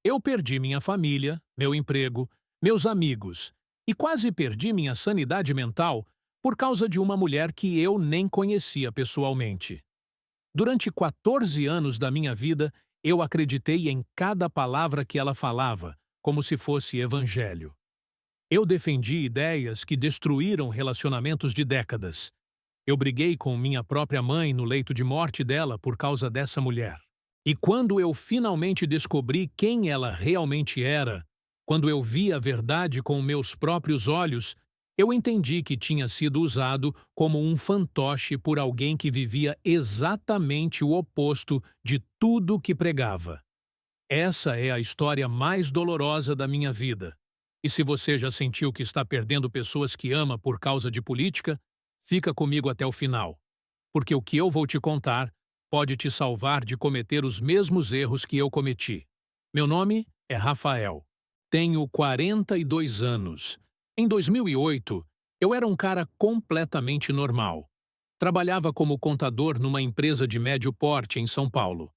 Eu perdi minha família, meu emprego, meus amigos e quase perdi minha sanidade mental por causa de uma mulher que eu nem conhecia pessoalmente. Durante 14 anos da minha vida, eu acreditei em cada palavra que ela falava, como se fosse evangelho. Eu defendi ideias que destruíram relacionamentos de décadas. Eu briguei com minha própria mãe no leito de morte dela por causa dessa mulher. E quando eu finalmente descobri quem ela realmente era, quando eu vi a verdade com meus próprios olhos, eu entendi que tinha sido usado como um fantoche por alguém que vivia exatamente o oposto de tudo que pregava. Essa é a história mais dolorosa da minha vida. E se você já sentiu que está perdendo pessoas que ama por causa de política, fica comigo até o final, porque o que eu vou te contar pode te salvar de cometer os mesmos erros que eu cometi. Meu nome é Rafael. Tenho 42 anos. Em 2008, eu era um cara completamente normal. Trabalhava como contador numa empresa de médio porte em São Paulo.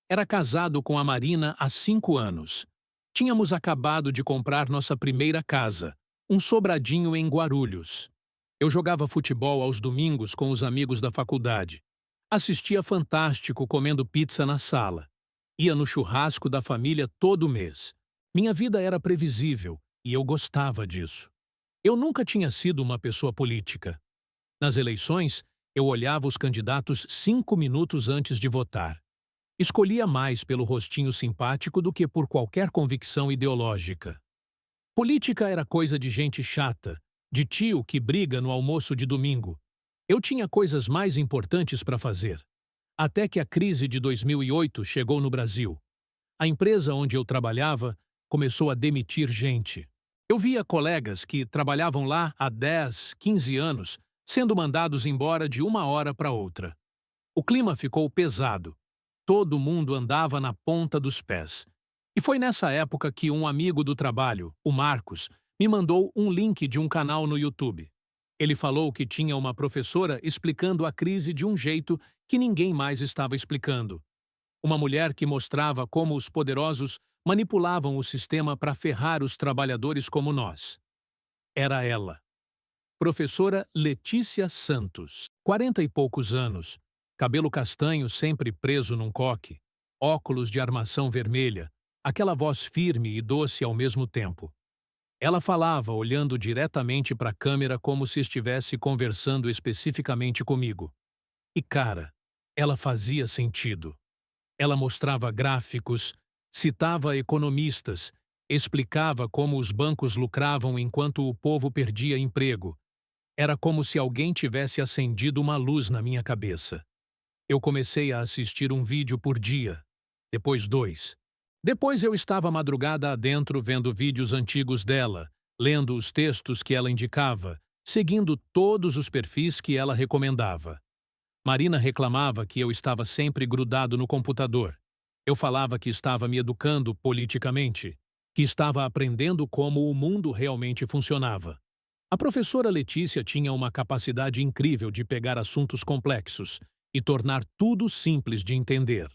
Era casado com a Marina há 5 anos. Tínhamos acabado de comprar nossa primeira casa, um sobradinho em Guarulhos. Eu jogava futebol aos domingos com os amigos da faculdade. Assistia Fantástico comendo pizza na sala. Ia no churrasco da família todo mês. Minha vida era previsível e eu gostava disso. Eu nunca tinha sido uma pessoa política. Nas eleições, eu olhava os candidatos 5 minutos antes de votar. Escolhia mais pelo rostinho simpático do que por qualquer convicção ideológica. Política era coisa de gente chata, de tio que briga no almoço de domingo. Eu tinha coisas mais importantes para fazer. Até que a crise de 2008 chegou no Brasil. A empresa onde eu trabalhava começou a demitir gente. Eu via colegas que trabalhavam lá há 10, 15 anos sendo mandados embora de uma hora para outra. O clima ficou pesado. Todo mundo andava na ponta dos pés. E foi nessa época que um amigo do trabalho, o Marcos, me mandou um link de um canal no YouTube. Ele falou que tinha uma professora explicando a crise de um jeito que ninguém mais estava explicando. Uma mulher que mostrava como os poderosos manipulavam o sistema para ferrar os trabalhadores como nós. Era ela. Professora Letícia Santos, 40 e poucos anos, cabelo castanho sempre preso num coque, óculos de armação vermelha, aquela voz firme e doce ao mesmo tempo. Ela falava olhando diretamente para a câmera como se estivesse conversando especificamente comigo. E cara, ela fazia sentido. Ela mostrava gráficos, citava economistas, explicava como os bancos lucravam enquanto o povo perdia emprego. Era como se alguém tivesse acendido uma luz na minha cabeça. Eu comecei a assistir um vídeo por dia, depois 2. Depois eu estava a madrugada adentro vendo vídeos antigos dela, lendo os textos que ela indicava, seguindo todos os perfis que ela recomendava. Marina reclamava que eu estava sempre grudado no computador. Eu falava que estava me educando politicamente, que estava aprendendo como o mundo realmente funcionava. A professora Letícia tinha uma capacidade incrível de pegar assuntos complexos e tornar tudo simples de entender.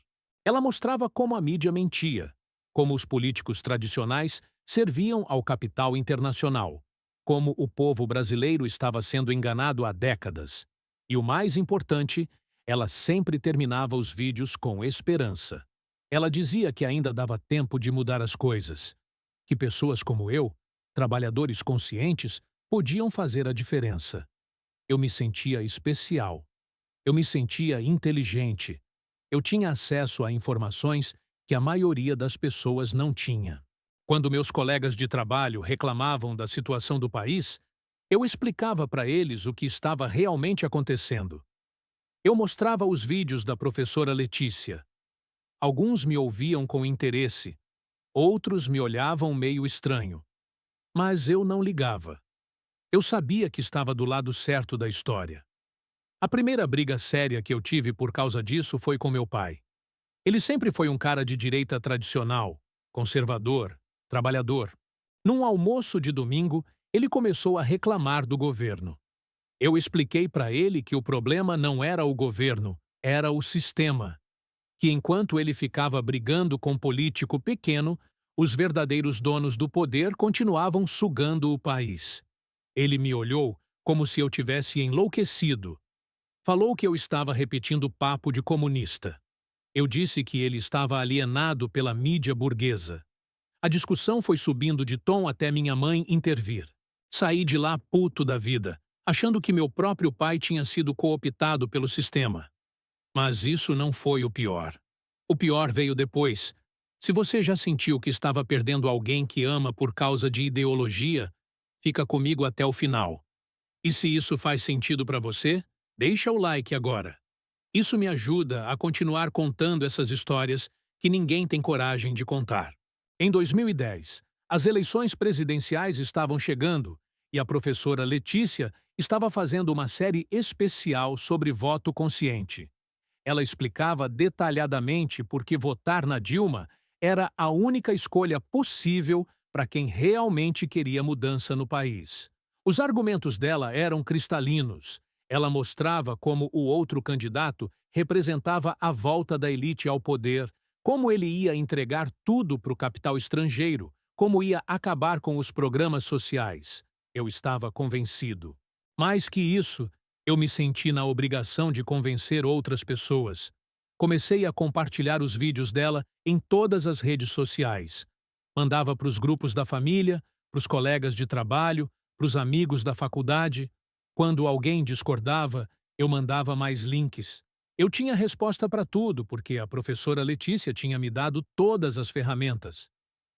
Ela mostrava como a mídia mentia, como os políticos tradicionais serviam ao capital internacional, como o povo brasileiro estava sendo enganado há décadas. E o mais importante, ela sempre terminava os vídeos com esperança. Ela dizia que ainda dava tempo de mudar as coisas, que pessoas como eu, trabalhadores conscientes, podiam fazer a diferença. Eu me sentia especial. Eu me sentia inteligente. Eu tinha acesso a informações que a maioria das pessoas não tinha. Quando meus colegas de trabalho reclamavam da situação do país, eu explicava para eles o que estava realmente acontecendo. Eu mostrava os vídeos da professora Letícia. Alguns me ouviam com interesse, outros me olhavam meio estranho. Mas eu não ligava. Eu sabia que estava do lado certo da história. A primeira briga séria que eu tive por causa disso foi com meu pai. Ele sempre foi um cara de direita tradicional, conservador, trabalhador. Num almoço de domingo, ele começou a reclamar do governo. Eu expliquei para ele que o problema não era o governo, era o sistema. Que enquanto ele ficava brigando com um político pequeno, Os verdadeiros donos do poder continuavam sugando o país. Ele me olhou como se eu tivesse enlouquecido. Falou que eu estava repetindo papo de comunista. Eu disse que ele estava alienado pela mídia burguesa. A discussão foi subindo de tom até minha mãe intervir. Saí de lá puto da vida, achando que meu próprio pai tinha sido cooptado pelo sistema. Mas isso não foi o pior. O pior veio depois. Se você já sentiu que estava perdendo alguém que ama por causa de ideologia, fica comigo até o final. E se isso faz sentido para você, deixa o like agora. Isso me ajuda a continuar contando essas histórias que ninguém tem coragem de contar. Em 2010, as eleições presidenciais estavam chegando e a professora Letícia estava fazendo uma série especial sobre voto consciente. Ela explicava detalhadamente por que votar na Dilma era a única escolha possível para quem realmente queria mudança no país. Os argumentos dela eram cristalinos. Ela mostrava como o outro candidato representava a volta da elite ao poder, como ele ia entregar tudo para o capital estrangeiro, como ia acabar com os programas sociais. Eu estava convencido. Mais que isso, eu me senti na obrigação de convencer outras pessoas. Comecei a compartilhar os vídeos dela em todas as redes sociais. Mandava para os grupos da família, para os colegas de trabalho, para os amigos da faculdade. Quando alguém discordava, eu mandava mais links. Eu tinha resposta para tudo, porque a professora Letícia tinha me dado todas as ferramentas.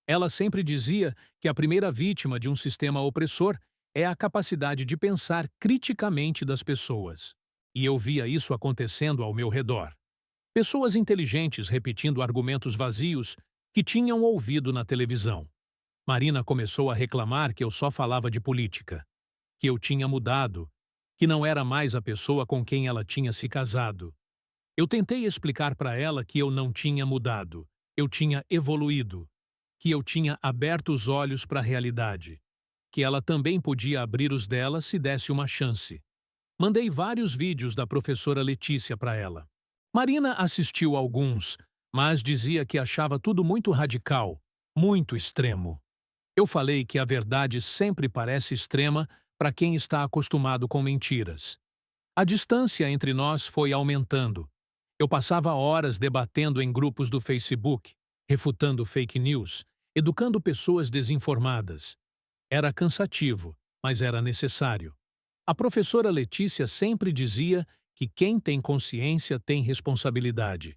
Ela sempre dizia que a primeira vítima de um sistema opressor é a capacidade de pensar criticamente das pessoas. E eu via isso acontecendo ao meu redor. Pessoas inteligentes repetindo argumentos vazios que tinham ouvido na televisão. Marina começou a reclamar que eu só falava de política, que eu tinha mudado, que não era mais a pessoa com quem ela tinha se casado. Eu tentei explicar para ela que eu não tinha mudado, eu tinha evoluído, que eu tinha aberto os olhos para a realidade, que ela também podia abrir os dela se desse uma chance. Mandei vários vídeos da professora Letícia para ela. Marina assistiu alguns, mas dizia que achava tudo muito radical, muito extremo. Eu falei que a verdade sempre parece extrema para quem está acostumado com mentiras. A distância entre nós foi aumentando. Eu passava horas debatendo em grupos do Facebook, refutando fake news, educando pessoas desinformadas. Era cansativo, mas era necessário. A professora Letícia sempre dizia que quem tem consciência tem responsabilidade.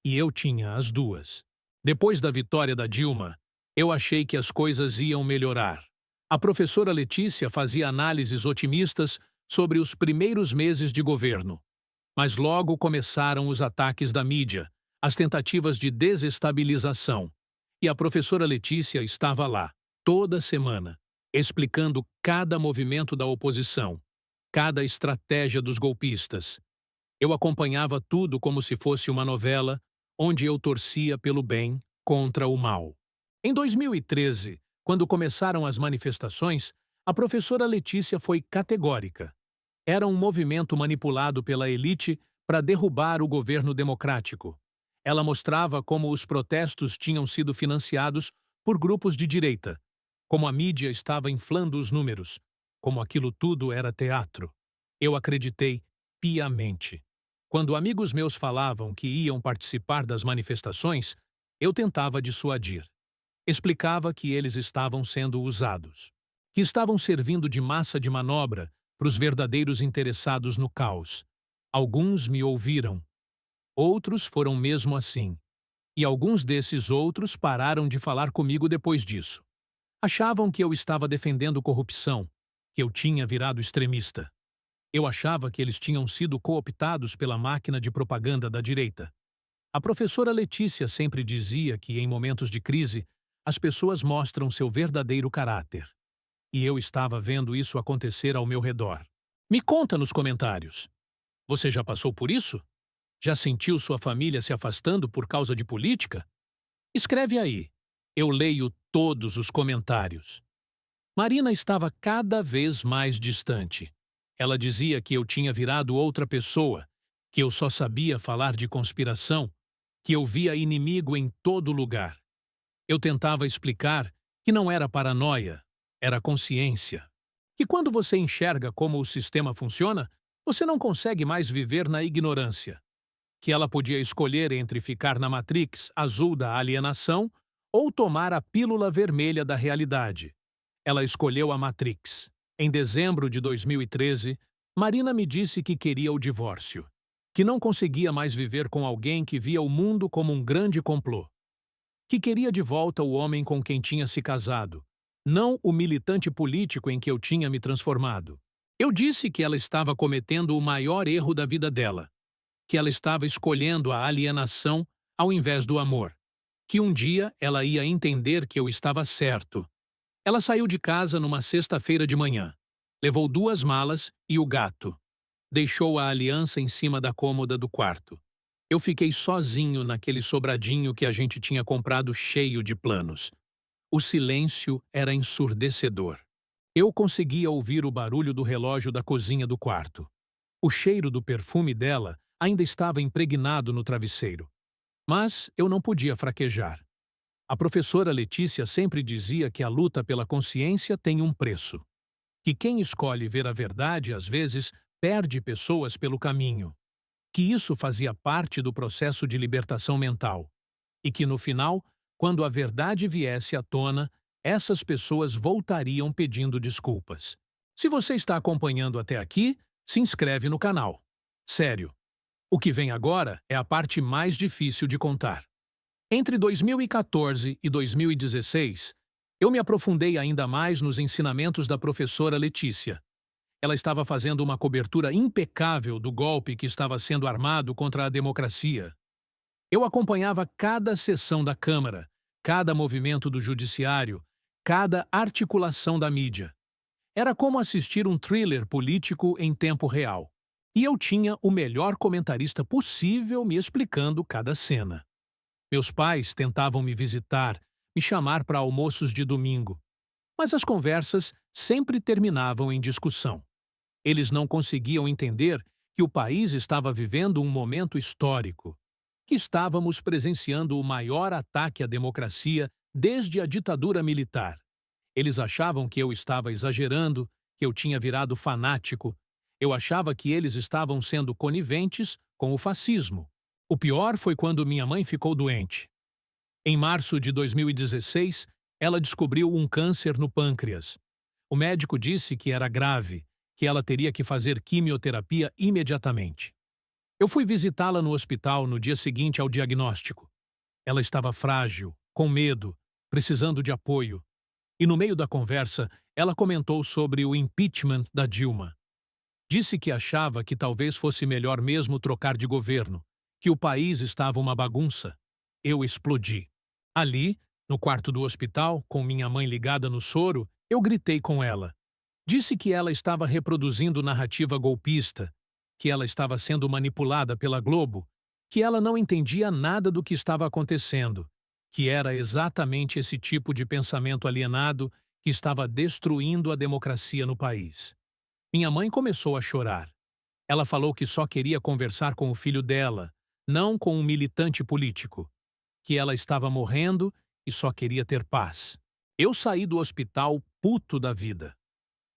E eu tinha as duas. Depois da vitória da Dilma, eu achei que as coisas iam melhorar. A professora Letícia fazia análises otimistas sobre os primeiros meses de governo. Mas logo começaram os ataques da mídia, as tentativas de desestabilização. E a professora Letícia estava lá, toda semana, explicando cada movimento da oposição, cada estratégia dos golpistas. Eu acompanhava tudo como se fosse uma novela, onde eu torcia pelo bem contra o mal. Em 2013, quando começaram as manifestações, a professora Letícia foi categórica. Era um movimento manipulado pela elite para derrubar o governo democrático. Ela mostrava como os protestos tinham sido financiados por grupos de direita, como a mídia estava inflando os números, como aquilo tudo era teatro. Eu acreditei piamente. Quando amigos meus falavam que iam participar das manifestações, eu tentava dissuadir. Explicava que eles estavam sendo usados, que estavam servindo de massa de manobra para os verdadeiros interessados no caos. Alguns me ouviram. Outros foram mesmo assim. E alguns desses outros pararam de falar comigo depois disso. Achavam que eu estava defendendo corrupção, que eu tinha virado extremista. Eu achava que eles tinham sido cooptados pela máquina de propaganda da direita. A professora Letícia sempre dizia que, em momentos de crise, as pessoas mostram seu verdadeiro caráter. E eu estava vendo isso acontecer ao meu redor. Me conta nos comentários. Você já passou por isso? Já sentiu sua família se afastando por causa de política? Escreve aí. Eu leio todos os comentários. Marina estava cada vez mais distante. Ela dizia que eu tinha virado outra pessoa, que eu só sabia falar de conspiração, que eu via inimigo em todo lugar. Eu tentava explicar que não era paranoia, era consciência. Que quando você enxerga como o sistema funciona, você não consegue mais viver na ignorância. Que ela podia escolher entre ficar na Matrix azul da alienação ou tomar a pílula vermelha da realidade. Ela escolheu a Matrix. Em dezembro de 2013, Marina me disse que queria o divórcio, que não conseguia mais viver com alguém que via o mundo como um grande complô, que queria de volta o homem com quem tinha se casado, não o militante político em que eu tinha me transformado. Eu disse que ela estava cometendo o maior erro da vida dela, que ela estava escolhendo a alienação ao invés do amor, que um dia ela ia entender que eu estava certo. Ela saiu de casa numa sexta-feira de manhã, levou 2 malas e o gato. Deixou a aliança em cima da cômoda do quarto. Eu fiquei sozinho naquele sobradinho que a gente tinha comprado cheio de planos. O silêncio era ensurdecedor. Eu conseguia ouvir o barulho do relógio da cozinha do quarto. O cheiro do perfume dela ainda estava impregnado no travesseiro. Mas eu não podia fraquejar. A professora Letícia sempre dizia que a luta pela consciência tem um preço. Que quem escolhe ver a verdade, às vezes, perde pessoas pelo caminho. Que isso fazia parte do processo de libertação mental. E que, no final, quando a verdade viesse à tona, essas pessoas voltariam pedindo desculpas. Se você está acompanhando até aqui, se inscreve no canal. Sério. O que vem agora é a parte mais difícil de contar. Entre 2014 e 2016, eu me aprofundei ainda mais nos ensinamentos da professora Letícia. Ela estava fazendo uma cobertura impecável do golpe que estava sendo armado contra a democracia. Eu acompanhava cada sessão da Câmara, cada movimento do Judiciário, cada articulação da mídia. Era como assistir um thriller político em tempo real. E eu tinha o melhor comentarista possível me explicando cada cena. Meus pais tentavam me visitar, me chamar para almoços de domingo. Mas as conversas sempre terminavam em discussão. Eles não conseguiam entender que o país estava vivendo um momento histórico, que estávamos presenciando o maior ataque à democracia desde a ditadura militar. Eles achavam que eu estava exagerando, que eu tinha virado fanático. Eu achava que eles estavam sendo coniventes com o fascismo. O pior foi quando minha mãe ficou doente. Em março de 2016, ela descobriu um câncer no pâncreas. O médico disse que era grave, que ela teria que fazer quimioterapia imediatamente. Eu fui visitá-la no hospital no dia seguinte ao diagnóstico. Ela estava frágil, com medo, precisando de apoio. E no meio da conversa, ela comentou sobre o impeachment da Dilma. Disse que achava que talvez fosse melhor mesmo trocar de governo, que o país estava uma bagunça. Eu explodi. Ali, no quarto do hospital, com minha mãe ligada no soro, eu gritei com ela. Disse que ela estava reproduzindo narrativa golpista, que ela estava sendo manipulada pela Globo, que ela não entendia nada do que estava acontecendo, que era exatamente esse tipo de pensamento alienado que estava destruindo a democracia no país. Minha mãe começou a chorar. Ela falou que só queria conversar com o filho dela, não com um militante político, que ela estava morrendo e só queria ter paz. Eu saí do hospital puto da vida,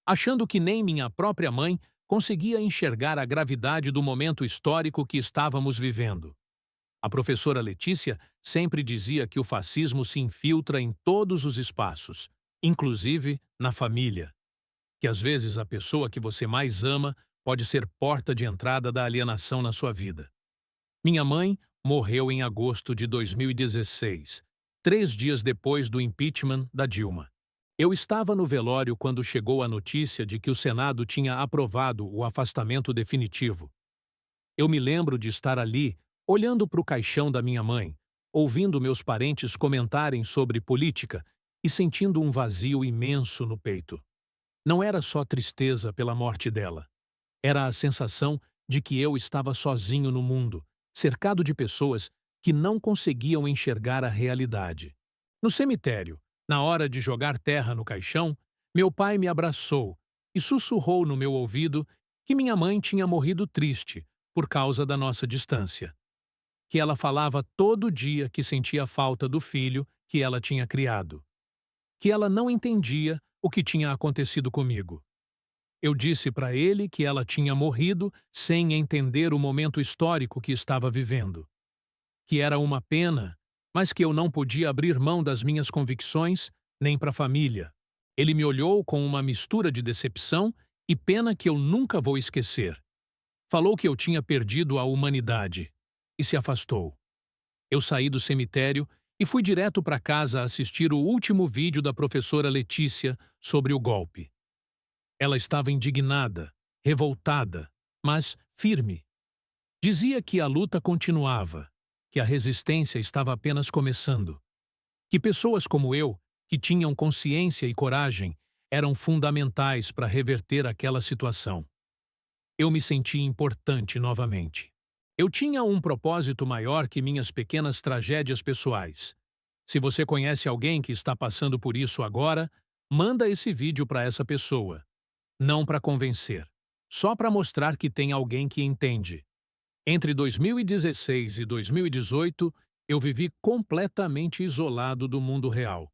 achando que nem minha própria mãe conseguia enxergar a gravidade do momento histórico que estávamos vivendo. A professora Letícia sempre dizia que o fascismo se infiltra em todos os espaços, inclusive na família. Que às vezes a pessoa que você mais ama pode ser porta de entrada da alienação na sua vida. Minha mãe morreu em agosto de 2016, 3 dias depois do impeachment da Dilma. Eu estava no velório quando chegou a notícia de que o Senado tinha aprovado o afastamento definitivo. Eu me lembro de estar ali, olhando para o caixão da minha mãe, ouvindo meus parentes comentarem sobre política e sentindo um vazio imenso no peito. Não era só tristeza pela morte dela. Era a sensação de que eu estava sozinho no mundo, cercado de pessoas que não conseguiam enxergar a realidade. No cemitério, na hora de jogar terra no caixão, meu pai me abraçou e sussurrou no meu ouvido que minha mãe tinha morrido triste por causa da nossa distância. que ela falava todo dia que sentia falta do filho que ela tinha criado, que ela não entendia o que tinha acontecido comigo. Eu disse para ele que ela tinha morrido sem entender o momento histórico que estava vivendo, que era uma pena, mas que eu não podia abrir mão das minhas convicções nem para a família. Ele me olhou com uma mistura de decepção e pena que eu nunca vou esquecer. Falou que eu tinha perdido a humanidade e se afastou. Eu saí do cemitério e fui direto para casa assistir o último vídeo da professora Letícia sobre o golpe. Ela estava indignada, revoltada, mas firme. Dizia que a luta continuava, que a resistência estava apenas começando, que pessoas como eu, que tinham consciência e coragem, eram fundamentais para reverter aquela situação. Eu me senti importante novamente. Eu tinha um propósito maior que minhas pequenas tragédias pessoais. Se você conhece alguém que está passando por isso agora, manda esse vídeo para essa pessoa. Não para convencer, só para mostrar que tem alguém que entende. Entre 2016 e 2018, eu vivi completamente isolado do mundo real.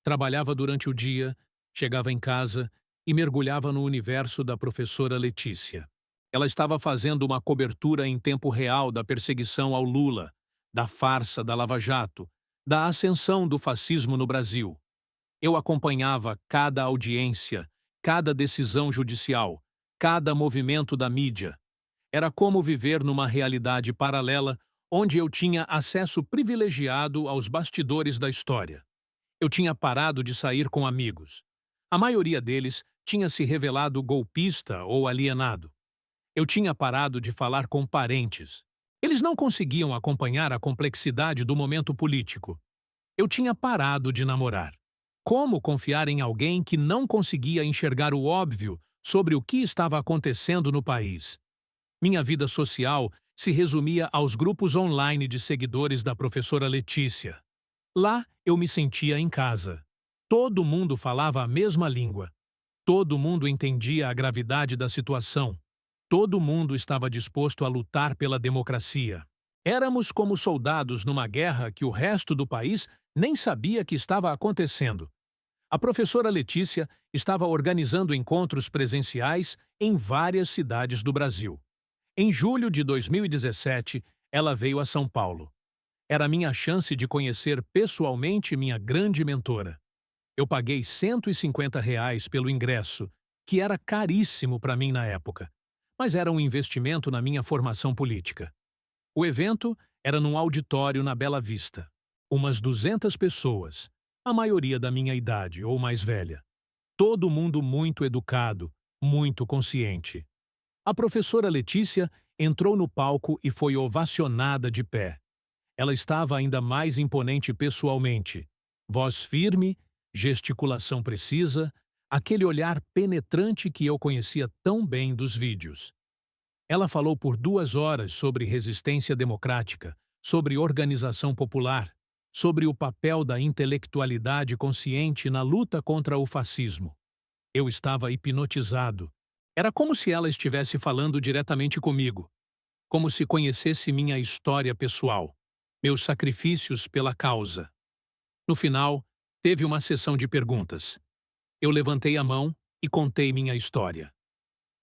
Trabalhava durante o dia, chegava em casa e mergulhava no universo da professora Letícia. Ela estava fazendo uma cobertura em tempo real da perseguição ao Lula, da farsa da Lava Jato, da ascensão do fascismo no Brasil. Eu acompanhava cada audiência, cada decisão judicial, cada movimento da mídia. Era como viver numa realidade paralela onde eu tinha acesso privilegiado aos bastidores da história. Eu tinha parado de sair com amigos. A maioria deles tinha se revelado golpista ou alienado. Eu tinha parado de falar com parentes. Eles não conseguiam acompanhar a complexidade do momento político. Eu tinha parado de namorar. Como confiar em alguém que não conseguia enxergar o óbvio sobre o que estava acontecendo no país? Minha vida social se resumia aos grupos online de seguidores da professora Letícia. Lá eu me sentia em casa. Todo mundo falava a mesma língua. Todo mundo entendia a gravidade da situação. Todo mundo estava disposto a lutar pela democracia. Éramos como soldados numa guerra que o resto do país nem sabia que estava acontecendo. A professora Letícia estava organizando encontros presenciais em várias cidades do Brasil. Em julho de 2017, ela veio a São Paulo. Era minha chance de conhecer pessoalmente minha grande mentora. Eu paguei R$ 150 pelo ingresso, que era caríssimo para mim na época, mas era um investimento na minha formação política. O evento era num auditório na Bela Vista. Umas 200 pessoas, a maioria da minha idade ou mais velha. Todo mundo muito educado, muito consciente. A professora Letícia entrou no palco e foi ovacionada de pé. Ela estava ainda mais imponente pessoalmente. Voz firme, gesticulação precisa, aquele olhar penetrante que eu conhecia tão bem dos vídeos. Ela falou por 2 horas sobre resistência democrática, sobre organização popular, sobre o papel da intelectualidade consciente na luta contra o fascismo. Eu estava hipnotizado. Era como se ela estivesse falando diretamente comigo, como se conhecesse minha história pessoal, meus sacrifícios pela causa. No final, teve uma sessão de perguntas. Eu levantei a mão e contei minha história.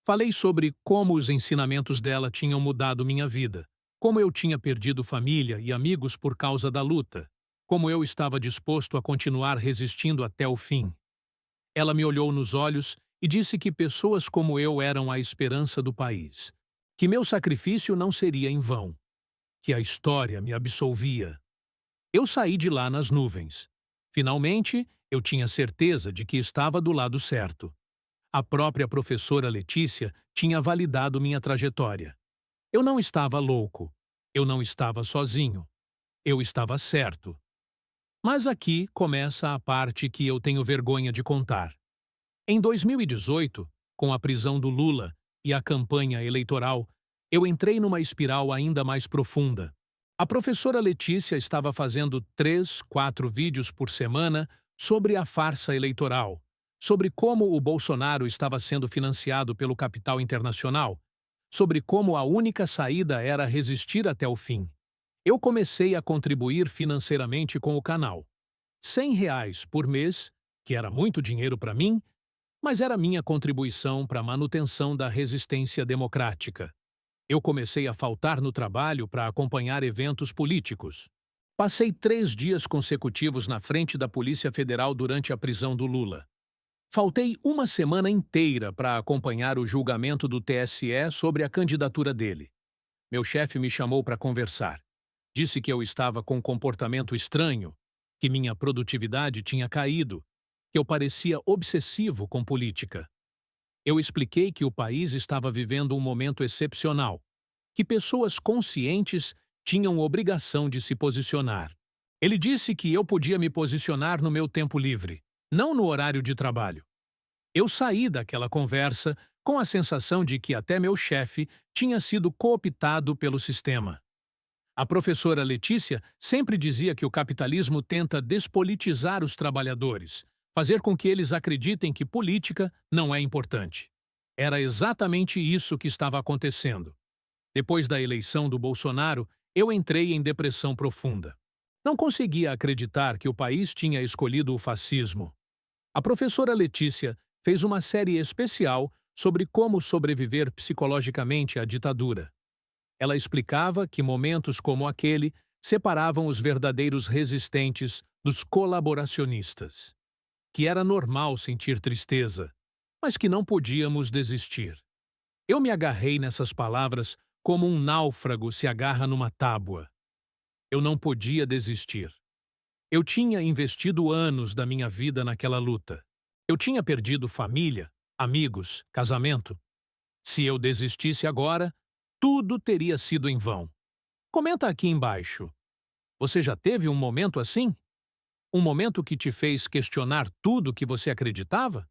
Falei sobre como os ensinamentos dela tinham mudado minha vida, como eu tinha perdido família e amigos por causa da luta, como eu estava disposto a continuar resistindo até o fim. Ela me olhou nos olhos e disse que pessoas como eu eram a esperança do país, que meu sacrifício não seria em vão, que a história me absolvia. Eu saí de lá nas nuvens. Finalmente, eu tinha certeza de que estava do lado certo. A própria professora Letícia tinha validado minha trajetória. Eu não estava louco. Eu não estava sozinho. Eu estava certo. Mas aqui começa a parte que eu tenho vergonha de contar. Em 2018, com a prisão do Lula e a campanha eleitoral, eu entrei numa espiral ainda mais profunda. A professora Letícia estava fazendo 3, 4 vídeos por semana sobre a farsa eleitoral, sobre como o Bolsonaro estava sendo financiado pelo capital internacional, sobre como a única saída era resistir até o fim. Eu comecei a contribuir financeiramente com o canal. R$ 100 por mês, que era muito dinheiro para mim, mas era minha contribuição para a manutenção da resistência democrática. Eu comecei a faltar no trabalho para acompanhar eventos políticos. Passei 3 dias consecutivos na frente da Polícia Federal durante a prisão do Lula. Faltei uma semana inteira para acompanhar o julgamento do TSE sobre a candidatura dele. Meu chefe me chamou para conversar. Disse que eu estava com um comportamento estranho, que minha produtividade tinha caído, que eu parecia obsessivo com política. Eu expliquei que o país estava vivendo um momento excepcional, que pessoas conscientes tinham obrigação de se posicionar. Ele disse que eu podia me posicionar no meu tempo livre, não no horário de trabalho. Eu saí daquela conversa com a sensação de que até meu chefe tinha sido cooptado pelo sistema. A professora Letícia sempre dizia que o capitalismo tenta despolitizar os trabalhadores, fazer com que eles acreditem que política não é importante. Era exatamente isso que estava acontecendo. Depois da eleição do Bolsonaro, eu entrei em depressão profunda. Não conseguia acreditar que o país tinha escolhido o fascismo. A professora Letícia fez uma série especial sobre como sobreviver psicologicamente à ditadura. Ela explicava que momentos como aquele separavam os verdadeiros resistentes dos colaboracionistas, que era normal sentir tristeza, mas que não podíamos desistir. Eu me agarrei nessas palavras como um náufrago se agarra numa tábua. Eu não podia desistir. Eu tinha investido anos da minha vida naquela luta. Eu tinha perdido família, amigos, casamento. Se eu desistisse agora, tudo teria sido em vão. Comenta aqui embaixo. Você já teve um momento assim? Um momento que te fez questionar tudo que você acreditava?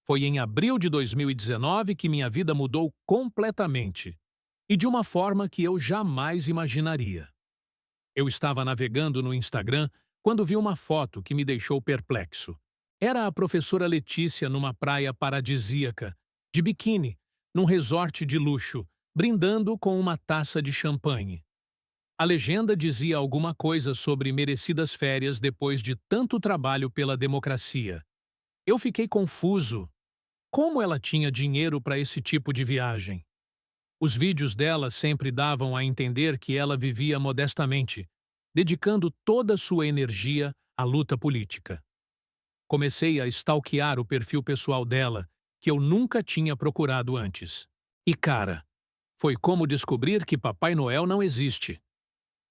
Foi em abril de 2019 que minha vida mudou completamente. E de uma forma que eu jamais imaginaria. Eu estava navegando no Instagram quando vi uma foto que me deixou perplexo. Era a professora Letícia numa praia paradisíaca, de biquíni, num resort de luxo, brindando com uma taça de champanhe. A legenda dizia alguma coisa sobre merecidas férias depois de tanto trabalho pela democracia. Eu fiquei confuso. Como ela tinha dinheiro para esse tipo de viagem? Os vídeos dela sempre davam a entender que ela vivia modestamente, dedicando toda sua energia à luta política. Comecei a stalkear o perfil pessoal dela, que eu nunca tinha procurado antes. E cara, foi como descobrir que Papai Noel não existe.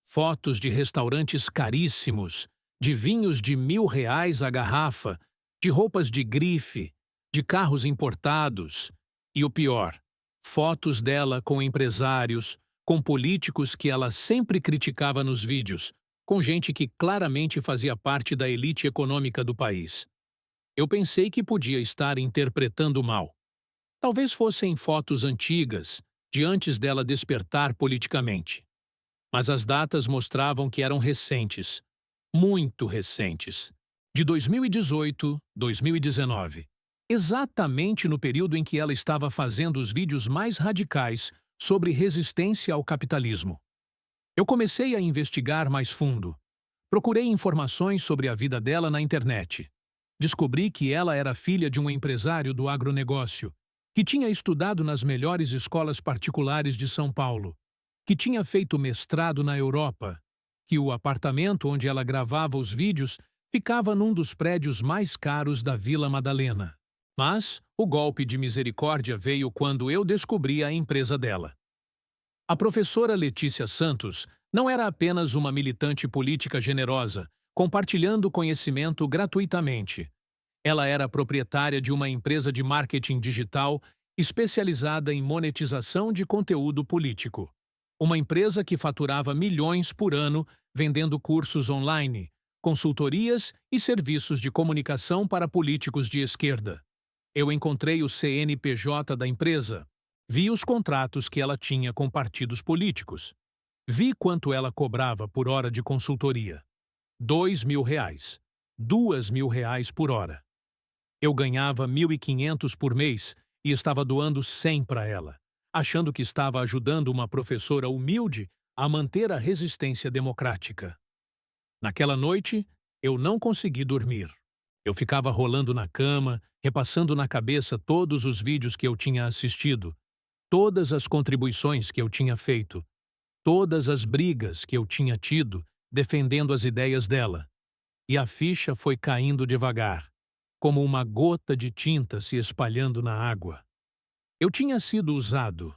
Fotos de restaurantes caríssimos, de vinhos de R$ 1.000 a garrafa, de roupas de grife, de carros importados. E o pior, fotos dela com empresários, com políticos que ela sempre criticava nos vídeos, com gente que claramente fazia parte da elite econômica do país. Eu pensei que podia estar interpretando mal. Talvez fossem fotos antigas, de antes dela despertar politicamente. Mas as datas mostravam que eram recentes, muito recentes, de 2018, 2019. Exatamente no período em que ela estava fazendo os vídeos mais radicais sobre resistência ao capitalismo. Eu comecei a investigar mais fundo. Procurei informações sobre a vida dela na internet. Descobri que ela era filha de um empresário do agronegócio, que tinha estudado nas melhores escolas particulares de São Paulo, que tinha feito mestrado na Europa, que o apartamento onde ela gravava os vídeos ficava num dos prédios mais caros da Vila Madalena. Mas o golpe de misericórdia veio quando eu descobri a empresa dela. A professora Letícia Santos não era apenas uma militante política generosa, compartilhando conhecimento gratuitamente. Ela era proprietária de uma empresa de marketing digital especializada em monetização de conteúdo político. Uma empresa que faturava milhões por ano vendendo cursos online, consultorias e serviços de comunicação para políticos de esquerda. Eu encontrei o CNPJ da empresa, vi os contratos que ela tinha com partidos políticos, vi quanto ela cobrava por hora de consultoria. R$ 2.000, R$ 2.000 por hora. Eu ganhava 1.500 por mês e estava doando 100 para ela, achando que estava ajudando uma professora humilde a manter a resistência democrática. Naquela noite, eu não consegui dormir. Eu ficava rolando na cama, repassando na cabeça todos os vídeos que eu tinha assistido, todas as contribuições que eu tinha feito, todas as brigas que eu tinha tido defendendo as ideias dela. E a ficha foi caindo devagar, como uma gota de tinta se espalhando na água. Eu tinha sido usado.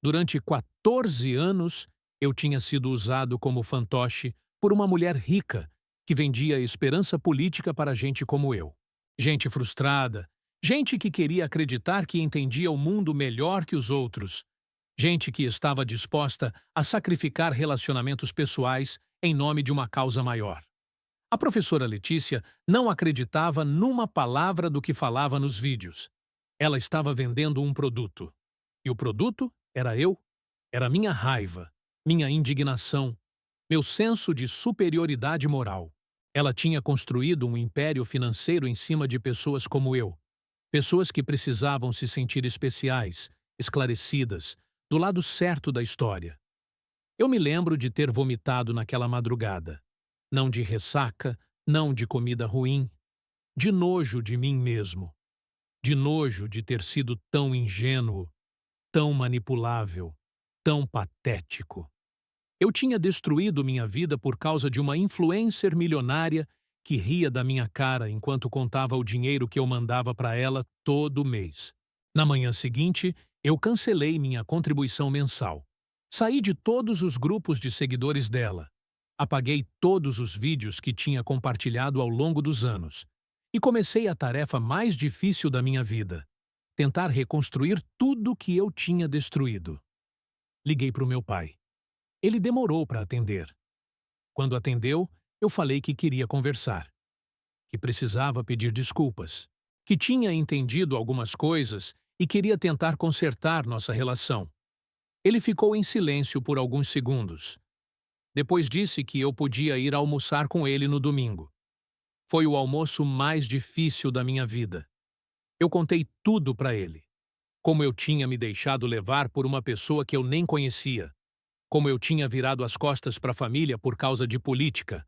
Durante 14 anos, eu tinha sido usado como fantoche por uma mulher rica que vendia esperança política para gente como eu. Gente frustrada, gente que queria acreditar que entendia o mundo melhor que os outros, gente que estava disposta a sacrificar relacionamentos pessoais em nome de uma causa maior. A professora Letícia não acreditava numa palavra do que falava nos vídeos. Ela estava vendendo um produto. E o produto era eu. Era minha raiva, minha indignação, meu senso de superioridade moral. Ela tinha construído um império financeiro em cima de pessoas como eu. Pessoas que precisavam se sentir especiais, esclarecidas, do lado certo da história. Eu me lembro de ter vomitado naquela madrugada. Não de ressaca, não de comida ruim, de nojo de mim mesmo, de nojo de ter sido tão ingênuo, tão manipulável, tão patético. Eu tinha destruído minha vida por causa de uma influencer milionária que ria da minha cara enquanto contava o dinheiro que eu mandava para ela todo mês. Na manhã seguinte, eu cancelei minha contribuição mensal. Saí de todos os grupos de seguidores dela. Apaguei todos os vídeos que tinha compartilhado ao longo dos anos. E comecei a tarefa mais difícil da minha vida: tentar reconstruir tudo que eu tinha destruído. Liguei para o meu pai. Ele demorou para atender. Quando atendeu, eu falei que queria conversar, que precisava pedir desculpas, que tinha entendido algumas coisas e queria tentar consertar nossa relação. Ele ficou em silêncio por alguns segundos. Depois disse que eu podia ir almoçar com ele no domingo. Foi o almoço mais difícil da minha vida. Eu contei tudo para ele. Como eu tinha me deixado levar por uma pessoa que eu nem conhecia. Como eu tinha virado as costas para a família por causa de política.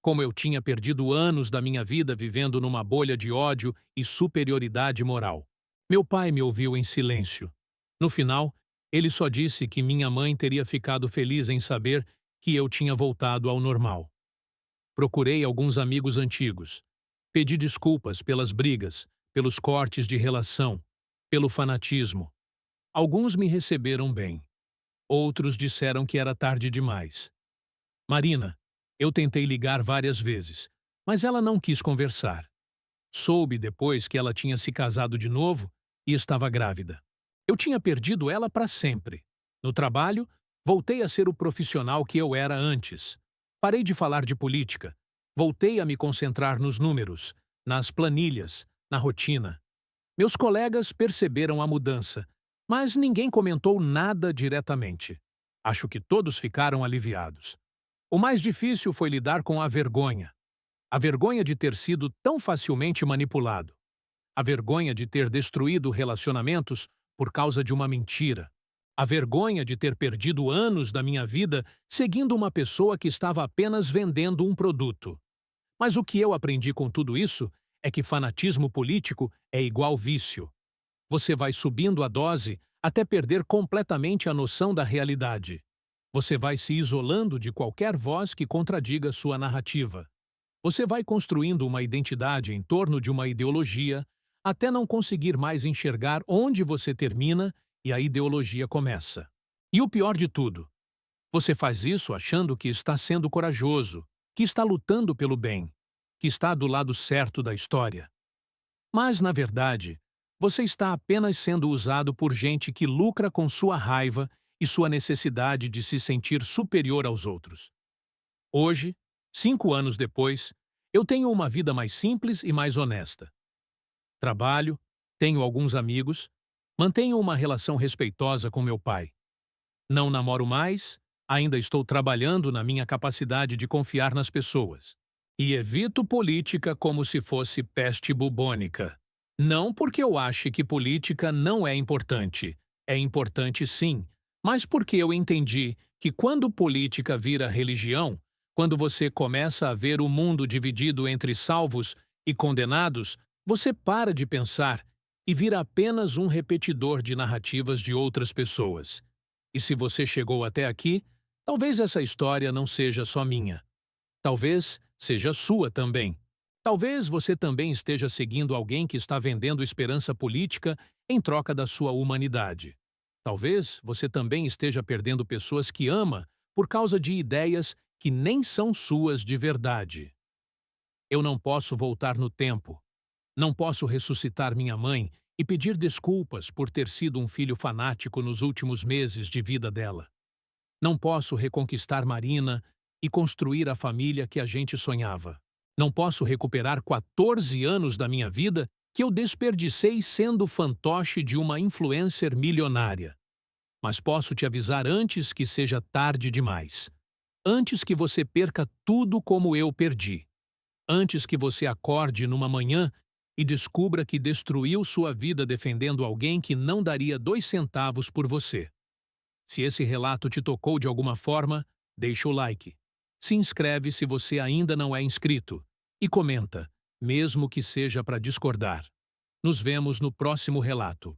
Como eu tinha perdido anos da minha vida vivendo numa bolha de ódio e superioridade moral. Meu pai me ouviu em silêncio. No final, ele só disse que minha mãe teria ficado feliz em saber que eu tinha voltado ao normal. Procurei alguns amigos antigos. Pedi desculpas pelas brigas, pelos cortes de relação, pelo fanatismo. Alguns me receberam bem. Outros disseram que era tarde demais. Marina, eu tentei ligar várias vezes, mas ela não quis conversar. Soube depois que ela tinha se casado de novo e estava grávida. Eu tinha perdido ela para sempre. No trabalho, voltei a ser o profissional que eu era antes. Parei de falar de política. Voltei a me concentrar nos números, nas planilhas, na rotina. Meus colegas perceberam a mudança, mas ninguém comentou nada diretamente. Acho que todos ficaram aliviados. O mais difícil foi lidar com a vergonha. A vergonha de ter sido tão facilmente manipulado. A vergonha de ter destruído relacionamentos por causa de uma mentira. A vergonha de ter perdido anos da minha vida seguindo uma pessoa que estava apenas vendendo um produto. Mas o que eu aprendi com tudo isso é que fanatismo político é igual vício. Você vai subindo a dose até perder completamente a noção da realidade. Você vai se isolando de qualquer voz que contradiga sua narrativa. Você vai construindo uma identidade em torno de uma ideologia até não conseguir mais enxergar onde você termina e a ideologia começa. E o pior de tudo, você faz isso achando que está sendo corajoso, que está lutando pelo bem, que está do lado certo da história. Mas, na verdade, você está apenas sendo usado por gente que lucra com sua raiva e sua necessidade de se sentir superior aos outros. Hoje, 5 anos depois, eu tenho uma vida mais simples e mais honesta. Trabalho, tenho alguns amigos, mantenho uma relação respeitosa com meu pai. Não namoro mais, ainda estou trabalhando na minha capacidade de confiar nas pessoas. E evito política como se fosse peste bubônica. Não porque eu ache que política não é importante. É importante sim, Mas porque eu entendi que quando política vira religião, quando você começa a ver o mundo dividido entre salvos e condenados, você para de pensar e vira apenas um repetidor de narrativas de outras pessoas. E se você chegou até aqui, talvez essa história não seja só minha. Talvez seja sua também. Talvez você também esteja seguindo alguém que está vendendo esperança política em troca da sua humanidade. Talvez você também esteja perdendo pessoas que ama por causa de ideias que nem são suas de verdade. Eu não posso voltar no tempo. Não posso ressuscitar minha mãe e pedir desculpas por ter sido um filho fanático nos últimos meses de vida dela. Não posso reconquistar Marina e construir a família que a gente sonhava. Não posso recuperar 14 anos da minha vida que eu desperdicei sendo fantoche de uma influencer milionária. Mas posso te avisar antes que seja tarde demais. Antes que você perca tudo como eu perdi. Antes que você acorde numa manhã e descubra que destruiu sua vida defendendo alguém que não daria 2 centavos por você. Se esse relato te tocou de alguma forma, deixa o like. Se inscreve se você ainda não é inscrito. E comenta, mesmo que seja para discordar. Nos vemos no próximo relato.